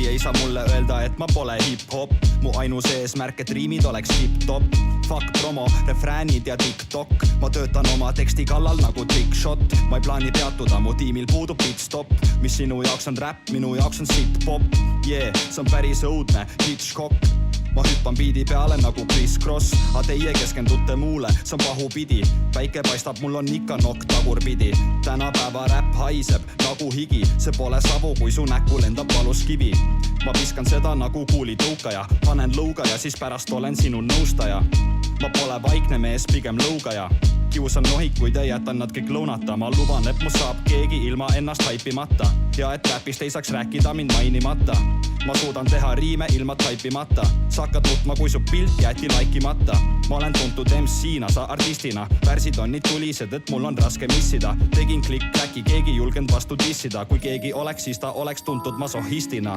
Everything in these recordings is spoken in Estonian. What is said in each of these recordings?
keegi ei saa mulle öelda, et ma pole hip-hop. Mu ainus eesmärk, et riimid oleks tip-top. Fuck promo, refräänid ja TikTok. Ma töötan oma teksti kallal nagu trickshot. Ma ei plaani peatuda, mu tiimil puudub pitstop. Mis sinu jaoks on rap, minu jaoks on sit-pop. Yeah, see on päris õudne, Hitchcock. Ma hüppan biidi peale nagu Chris Cross. A teie keskendute muule, see on pahupidi. Päike paistab, mul on ikka nokk tagurpidi. Tänapäeva rap haiseb nagu higi. See pole savu, kui su näkku lendab valus kivi. Ma viskan seda nagu kuulitõukaja. Panen lõuga ja siis pärast olen sinu nõustaja. Ma pole vaikne mees, pigem lõugaja. Kiusan nohikuid ja jätan nad kõik lõunata. Ma luban, et mu saab keegi ilma ennast haipimata. Ja et räpist ei saaks rääkida mind mainimata. Ma suudan teha riime ilma taipimata. Sa hakkad nutma, kui su pilt jäeti laikimata. Ma olen tuntud MC-na, sa artistina. Värsid on nii tulised, et mul on raske missida. Tegin klikk-kläki, keegi julgenud vastu dissida. Kui keegi oleks, siis ta oleks tuntud masohistina.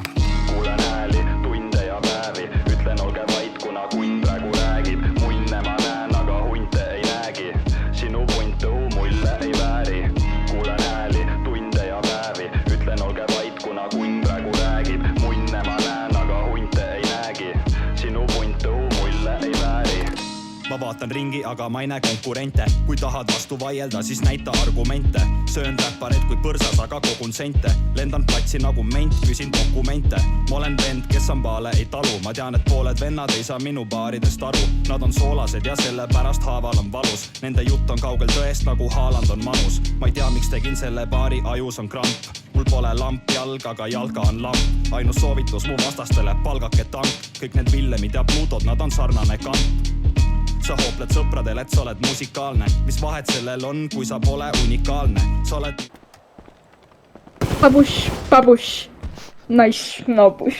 Kuulen hääli, tunde ja päevi. Ütlen, olge vait, kuna kunn praegu räägib. Munne ma näen, aga hunte ei näegi. Sinu punt õhu mulle ei vääri. Kuulen hääli, tunde ja päevi. Ütlen, olge vait, kuna kunn praegu räägib. Munne ma näen, aga hunte ei näegi. Sinu punt õhu mulle ei vääri. Ma vaatan ringi, aga ma ei näe konkurente. Kui tahad vastu vaielda, siis näita argumente. Söön räppareid kui põrsas, aga kogun sente. Lendan platsi nagu ment, küsin dokumente. Ma olen vend, kes sambaale ei talu. Ma tean, et pooled vennad ei saa minu baaridest aru. Nad on soolased ja sellepärast haaval on valus. Nende jutt on kaugel tõest nagu Haaland on manus. Ma ei tea, miks tegin selle baari, ajus on kramp. Mul pole lamp jalg, aga jalga on lamp. Ainus soovitus mu vastastele, palgake tank. Kõik need Villemid ja Plutod, nad on sarnane kamp. Sa hoopled sõpradel, et sa oled musikaalne. Mis vahet sellel on, kui sa pole unikaalne? Sa oled... Babuš, babuš, nice, nabuš.